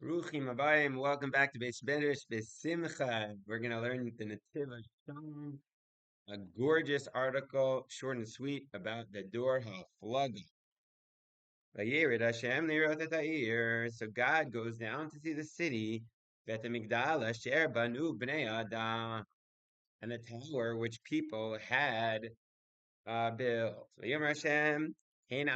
Ruchim Abayim, welcome back to Beis Medrash Besimcha. We're going to learn the Netivot Shalom, a gorgeous article, short and sweet, about the Dor HaFlaga. Vayered Hashem lirot et ha'ir. So God goes down to see the city, Bet HaMikdash asher banu bnei Adam, and the tower which people had built. Vayomer Hashem, and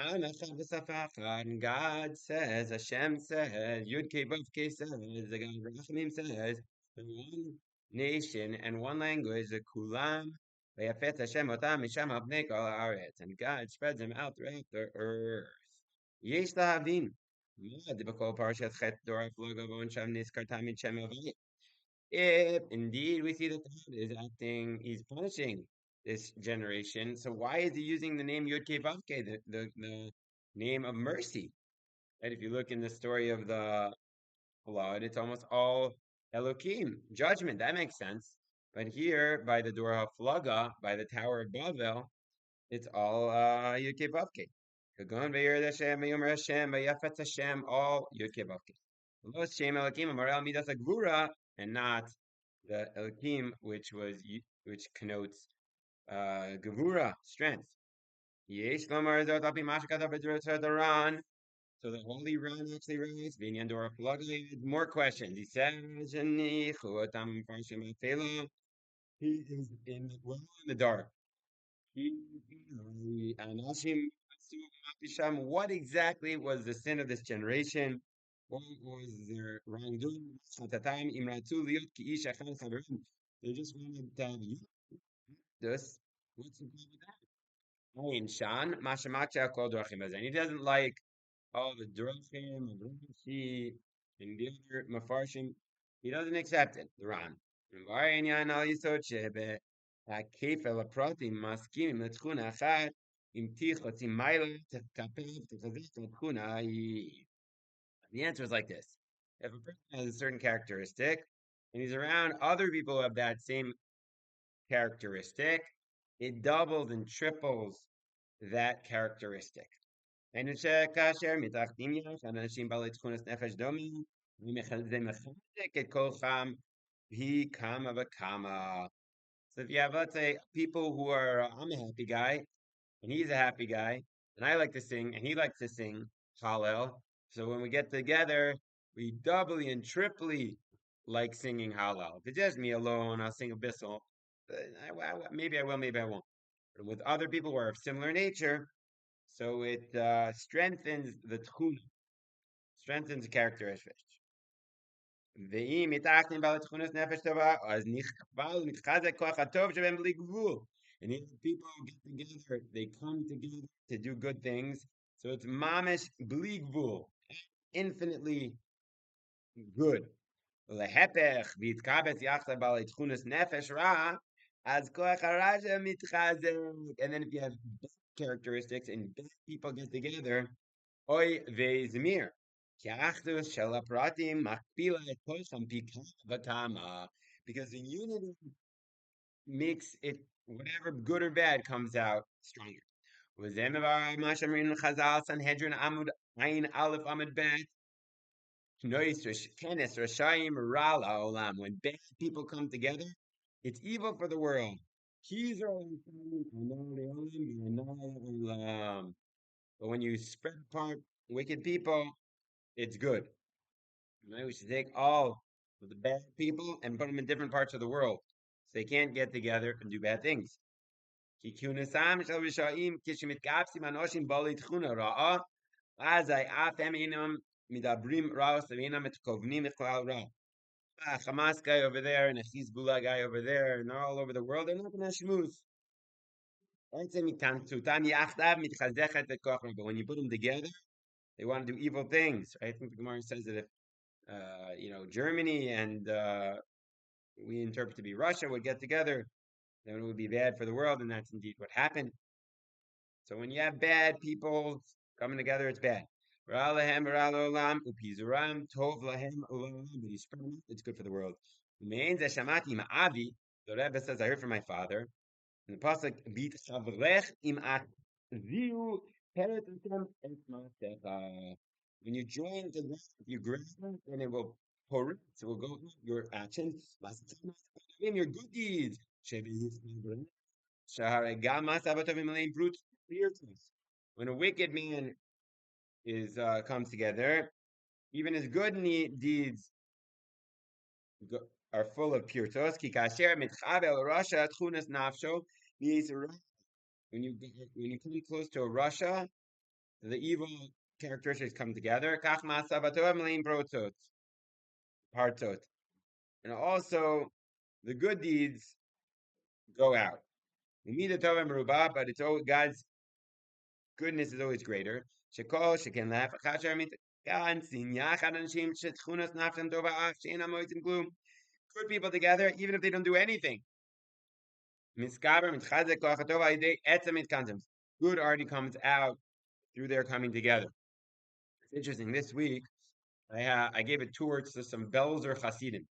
God says, Hashem says, Yud Kei Vav Kei says, the God Rachamim says, one nation and one language, the Kulam, Vayafetz Hashem otam misham al pnei kol haaretz, and God spreads them out throughout the earth. Yesh lahavdin, mad b'kol parashat chet dor haflaga v'on sham nizkar tamid shem Havayim. If indeed we see that God is acting, He's punishing this generation. So why is He using the name Yud Kei Vav Kei, the name of mercy? Right? If you look in the story of the flood, it's almost all Elohim, judgment. That makes sense. But here, by the Dor HaFlaga, by the Tower of Bavel, it's all Yud Kei Vav Kei. Kagon v'Yered Hashem, v'Yomer Hashem, v'Yafetz Hashem, all Yud Kei Vav Kei. Lo Shem Elohim, Amaral Midas HaGvura, and not the Elohim, which connotes Gevura, strength. Yesh Lomar Zot Api Mashkata B'Drot Ran. So the Holy Ran actually writes, Vinyan Dora Plugly, more questions. He says, He is well in the dark. What exactly was the sin of this generation? What was their wrongdoing? They just wanted to have this. What's the problem with that? Ayin Shan, Mashamacha called Drachim Hazayin. He doesn't like all the Drachim and Rashi and the other Mafarshim. He doesn't accept it, the Ran. הכפל הפרטים מסכימים לתכונה אחת, אם תיחוץ עם מיילה תקפל ותחזק לתכונה ההיא. The answer is like this. If a person has a certain characteristic, and he's around other people who have that same characteristic, it doubles and triples that characteristic. And it's כאשר מתאחדים יחד אנשים בעלי תכונת נפש דומים, זה מחזק את כוחם, היא כמה וכמה. So if you have, let's say, people who are, I'm a happy guy, and he's a happy guy, and I like to sing, and he likes to sing Hallel. So when we get together, we doubly and triply like singing Hallel. If it's just me alone, I'll sing a Bissell. Maybe I will, maybe I won't. But with other people who are of similar nature, so it strengthens the tchuna, strengthens the characteristics. ואם מתאחדים בעלי תכונות נפש טובה, אז נכבל מתחזק כוח הטוב שבהם בלי גבול. And if people get together, they come together to do good things. So it's mamish bli gvul, infinitely good. Lehepech v'yitkabetz yachdav b'alei tchunas nefesh ra, as koach harasha mitchazek. And then if you have bad characteristics and bad people get together, oy ve'zmir. Because the unity makes it, whatever good or bad comes out stronger. Sanhedrin Amud Ayin Aleph Amud Bet. When bad people come together, it's evil for the world. But when you spread apart wicked people, it's good. Right? We should take all of the bad people and put them in different parts of the world, so they can't get together and do bad things. Hamas guy over there and a Hezbollah guy over there, and they're all over the world. They're not going to schmooze. But when you put them together, they want to do evil things. Right? I think the Gemara says that if Germany and we interpret to be Russia would get together, then it would be bad for the world, and that's indeed what happened. So when you have bad people coming together, it's bad. It's good for the world. The Rebbe says, I heard from my father, and the pasuk bit chavrech im ziu When you join the ground, if you grab it, then it will pour it. So it will go your actions. Your good deeds. When a wicked man is comes together, even his good deeds are full of pirtos. Ki kasher mitchavel rasha tchunas nafsho. When you come close to a rasha, the evil characteristics come together. Kach masavato mlein brotot partot, and also the good deeds go out. We need a tov meruba, but it's always God's goodness is always greater. Shekol sheken laf achasher mit gan sin yachad anshim shetchunas nafshem tova af she'ena moitzim glum. Good people together, even if they don't do anything. Miskaber mitchazek koachatov ayidei etzem mitkanzem. Good already comes out through their coming together. It's interesting. This week, I gave a tour to some Belzer Hasidim,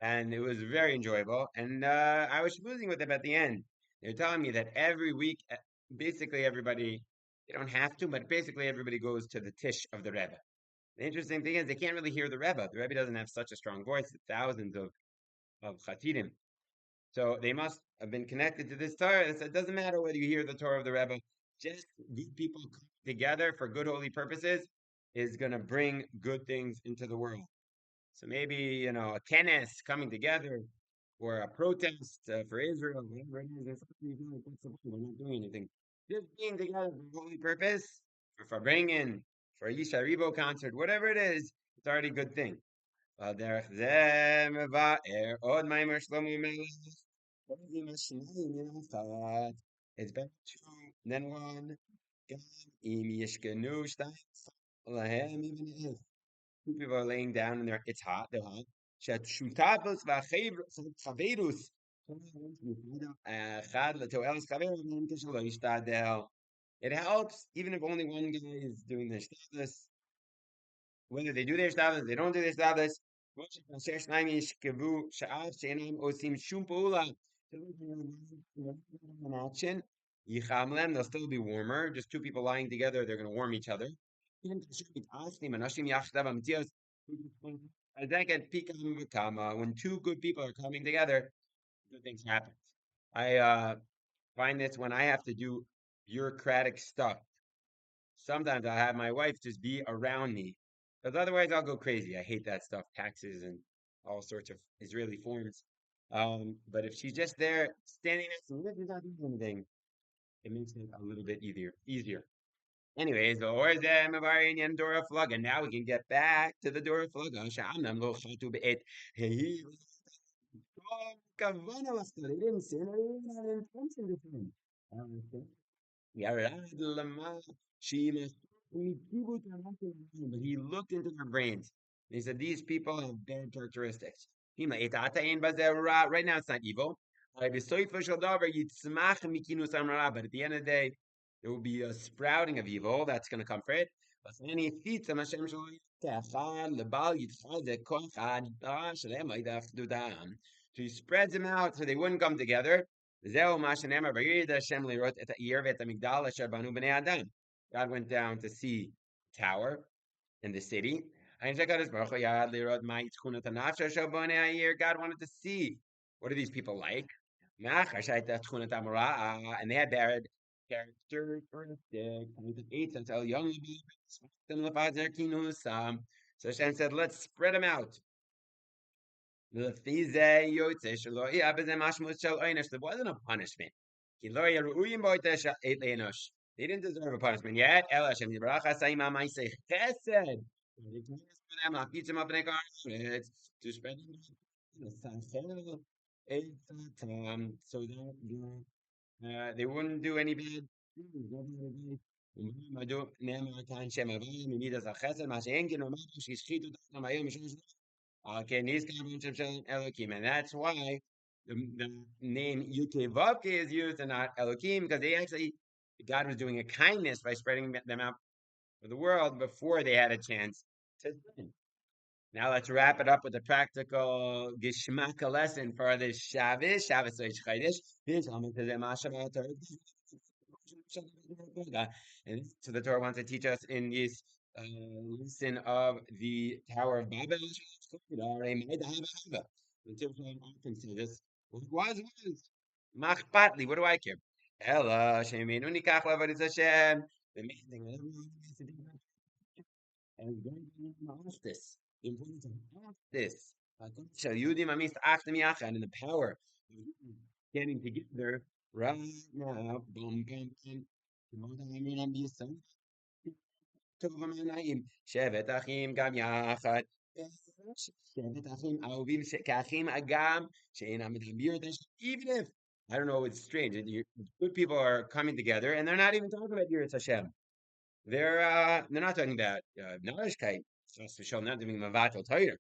and it was very enjoyable. And I was schmoozing with them at the end. They're telling me that every week, basically everybody, they don't have to, but basically everybody goes to the Tish of the Rebbe. The interesting thing is they can't really hear the Rebbe. The Rebbe doesn't have such a strong voice. Thousands of Hasidim. So they must have been connected to this Torah. It doesn't matter whether you hear the Torah of the Rebbe, just good people come together for good holy purposes is going to bring good things into the world. So maybe, a tennis coming together or a protest for Israel, whatever it is, we're not doing anything. Just being together for a holy purpose, for bringing, for a Yisha Ribo concert, whatever it is, it's already a good thing. It's better two than one. Even if two people are laying down and it's hot, they're hot. It helps even if only one guy is doing the Shabbos, whether they do their Shabbos, they don't do their Shabbos. Action. They'll still be warmer. Just two people lying together, they're going to warm each other. When two good people are coming together, good things happen. I find this when I have to do bureaucratic stuff. Sometimes I have my wife just be around me, because otherwise I'll go crazy. I hate that stuff, taxes and all sorts of Israeli forms. But if she's just there standing next to me, she's not doing anything, it makes it a little bit easier. Anyways, the Orzem of Arian Dora Flug, and now we can get back to the Dora Flug. Shamnam lo chatu be'et. He kavana lasta. They didn't sin. They didn't have intention to sin. Yarad lama shima. But he looked into their brains. And he said, these people have bad characteristics. Right now, it's not evil. But at the end of the day, there will be a sprouting of evil that's going to come for it. So he spreads them out so they wouldn't come together. God went down to see the tower in the city. God wanted to see what are these people like. And they had bad characteristics until young. So Hashem said, let's spread them out. There wasn't a punishment. They didn't deserve a punishment yet. To spread so that they wouldn't do any bad things. Okay, and that's why the name Yukevavke is used and not Elohim, because God was doing a kindness by spreading them out for the world before they had a chance to sin. Now let's wrap it up with a practical Gishmaka lesson for this Shabbos. Shabbos Chodesh. And so the Torah wants to teach us in these lesson of the Tower of Babel. Netivot Shalom often say this. What was. Machpatli, what do I care? Ella, Sheminu Nikach Avodat Hashem. The main thing that everyone needs to do and going to ask this. The importance of ask this. And in the power of getting together right now. Boom, boom, boom. Shevet Achim Gam Yachad. Shevet Achim Ahovim Kachim Agam She'enam Medabir. Even if I don't know, it's strange. Good people are coming together, and they're not even talking about Yiras Hashem. They're not talking about Narishkeit. Not doing Mavatal Torah.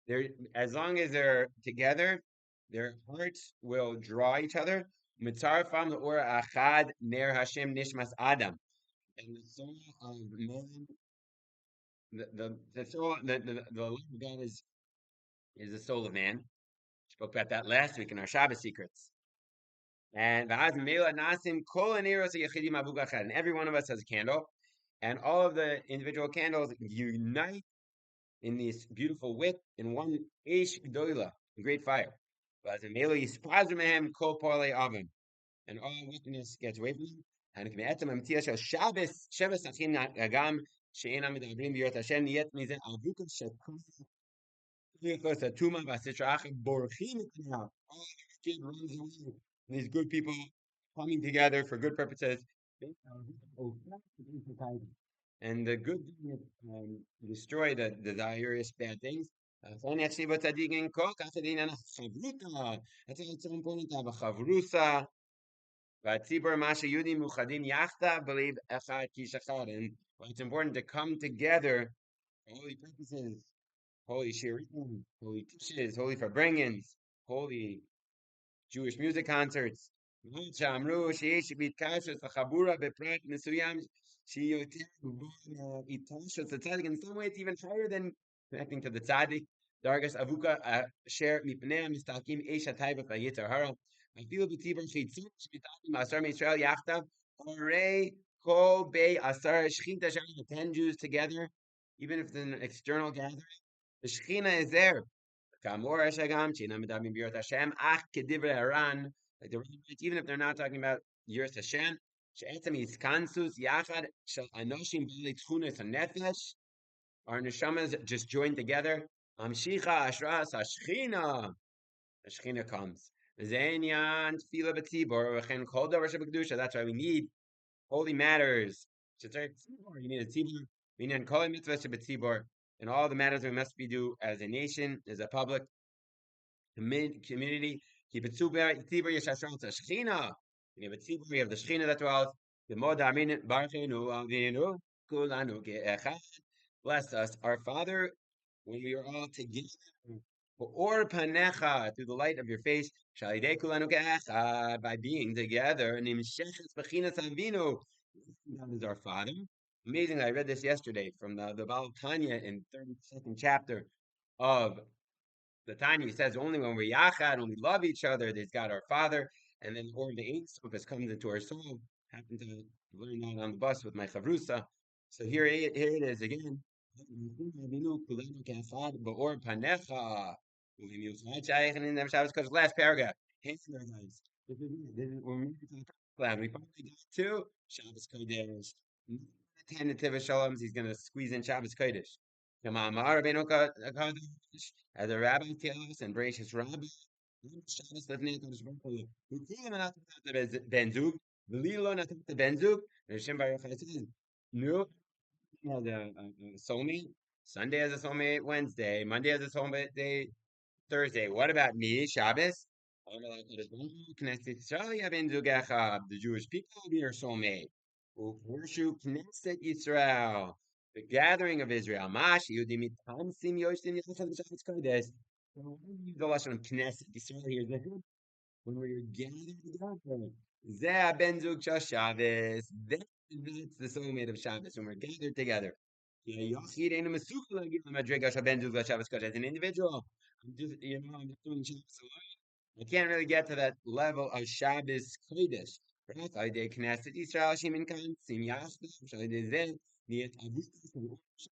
They're as long as they're together, their hearts will draw each other. Mitzarfam le'ora achad ner Hashem nishmas Adam, and the soul of man, the soul, the love of God is the soul of man. Spoke about that last week in our Shabbos secrets. And every one of us has a candle, and all of the individual candles unite in this beautiful wick in one Eish Gdoila, great fire. And all wickedness gets away from them. And these good people coming together for good purposes. And the good destroy the desirous bad things. That's why it's so important to have a chavrusa. And it's important to come together for holy purposes, holy shirim, holy tishes, holy farbrengens, holy Jewish music concerts. שאמרו שיש בהתקשרות לחבורה בפרט מסוים שהיא יותר גבוהה מהתקשרות לצדיק. In some way it's even higher than connecting to the tzaddik. דרגת אבוקה אשר מפניה מסתלקים אש הטייבה והיצר הרע. אפילו בציבור חיצון שמתעדים 10 מישראל יחדיו, הרי כל בי 10 שכינה שם 10 Jews together, even if it's an external gathering, the Shekhinah is there. כאמור השגם שאינם מדברים בירת השם, אך כדברי הר"ן, like the even if they're not talking about Yiras Hashem, she'etzem yiskansus yachad shel anoshim b'alei tchunas hanefesh, our neshamas just join together. Amshicha ashras hashchina, the Shechina comes. Ze'enyan tefila b'tzibor v'chen kol davar shebekdusha. That's why we need holy matters. You need a tzibor. We need kol mitzvah sheb'tzibor, and all the matters we must be do as a nation, as a public community. Keep it super. Tzibur yeshashron tzashchina. We have a tzibur. We have the shchina that dwells. The mod amin barchenu avinu kulanu ge'echad. Bless us, our Father, when we are all together. Or panecha, through the light of your face. Shalidei kulanu ge'echad, by being together. Nimshechet b'chinas avinu. That is our Father. Amazing. I read this yesterday from the Bavel Tanya in 32nd chapter of the Tanya. Says only when we're yachad, when we love each other, there's God our Father, and then or the Ein Sof comes into our soul. Happened to learn that on the bus with my chavrusa. So here it is again. Because last paragraph. Hey there, guys. We're moving to the cloud. We finally got to Shabbos Kodesh. 10 Netivot Shalom. He's going to squeeze in Shabbos Kodesh. As a rabbi tells us, and gracious rabbi, Shabbos lefnei Kodesh Baruch Hu. Who not the Ben Zug, V'lilo not the Ben Zug. Hashem Baruch Hu says, no, has a soulmate. Sunday has a soulmate. Wednesday, Monday has a soulmate. Day, Thursday. What about me? Shabbos. The Jewish people will be your soulmate. U'Horshu Knesset Yisrael, the gathering of Israel. Mash Yudim Mitamsim Yoshim Yachad Shabbos Kodesh. So the lashon of Knesset Yisrael here. When we're gathered together, Zeh Ben Zug Shabbos. That's the soulmate of Shabbos. When we're gathered together. As an individual, I'm just doing Shabbos alone. I can't really get to that level of Shabbos Kodesh. Right? Al-Yedei Knesset Yisrael Shemin Kan Sim Yachdav Shal-Yedei Zeh Niyat Avukas.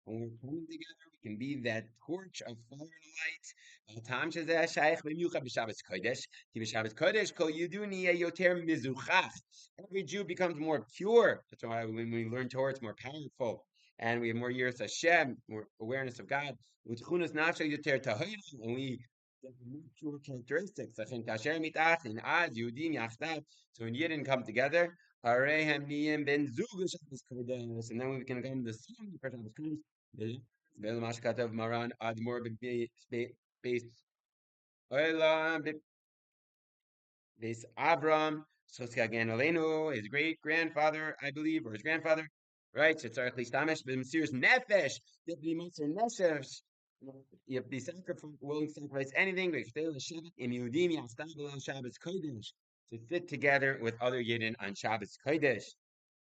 When we're coming together, we can be that torch of fire and light. Tam shezeh shaykh b'miuchad b'Shabbos Kodesh. Ki b'Shabbos Kodesh kol Yidun yeh yoter mizuchach. Every Jew becomes more pure. That's why when we learn Torah, it's more powerful, and we have more years Hashem, more awareness of God. Utchunas nafshe yoter tahira, and we get more pure characteristics. Lachem kasher mitachin az Yehudim yachdav. So when Yidden come together, Arehem niyim ben zug Shabbos Kodesh, and then we can come to the same for Shabbos Kodesh. Vel mashkatav maran admor base oila base Avram Soskagan Olenu, his great grandfather, I believe, or his grandfather, right? So Tzarech Listamish b'Mesiras Nefesh, that be Moser Nefesh. You have to be willing to sacrifice anything. To sit together with other Yidden on Shabbos Kodesh.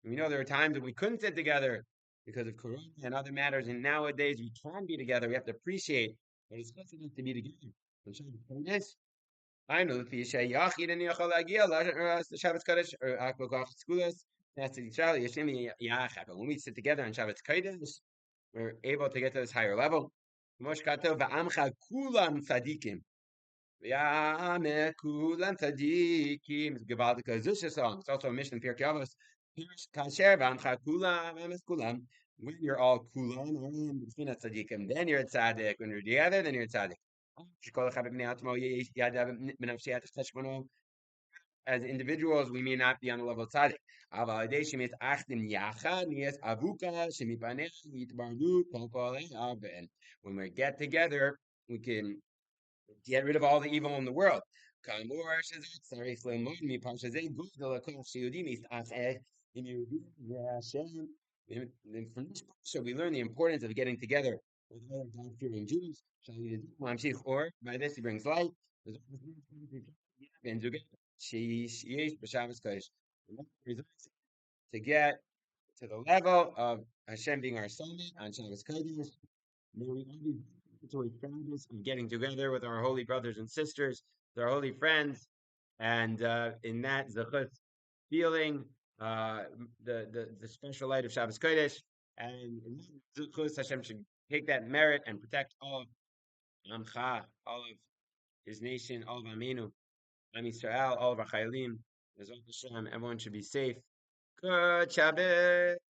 We know there are times that we couldn't sit together because of Corona and other matters, and nowadays we can be together. We have to appreciate what it's possible to be together on Shabbos Kodesh. I know the Yachid and Yachal Agia, Shabbos Kodesh, or Akbokach Skulas, that's the Israel, Yashim Yachak. But when we sit together on Shabbos Kodesh, we're able to get to this higher level. Mosh Katov, Va'amcha Kulam Tzadikim. V'yame Kulam Tzadikim. Gewaldige Zusha song. It's also a mission for Pirkei Avos. Kasher Va'amcha Kulam, Ames Kulam. When you're all Kulam, between Tzadikim, then you're a Tzadik. When you're together, then you're a Tzadik. As individuals, we may not be on the level of tzaddik. When we get together, we can get rid of all the evil in the world. So we learn the importance of getting together with other God-fearing Jews. Or by this he brings light. To get to the level of Hashem being our soulmate on Shabbos Kodesh. May we all be to a practice of getting together with our holy brothers and sisters, with our holy friends, and in that zechut feeling the special light of Shabbos Kodesh, and in that zechut Hashem should take that merit and protect all of Amcha, all of His nation, all of Aminu, Am Yisrael, all of our Chayalim. Everyone should be safe. Good Shabbos.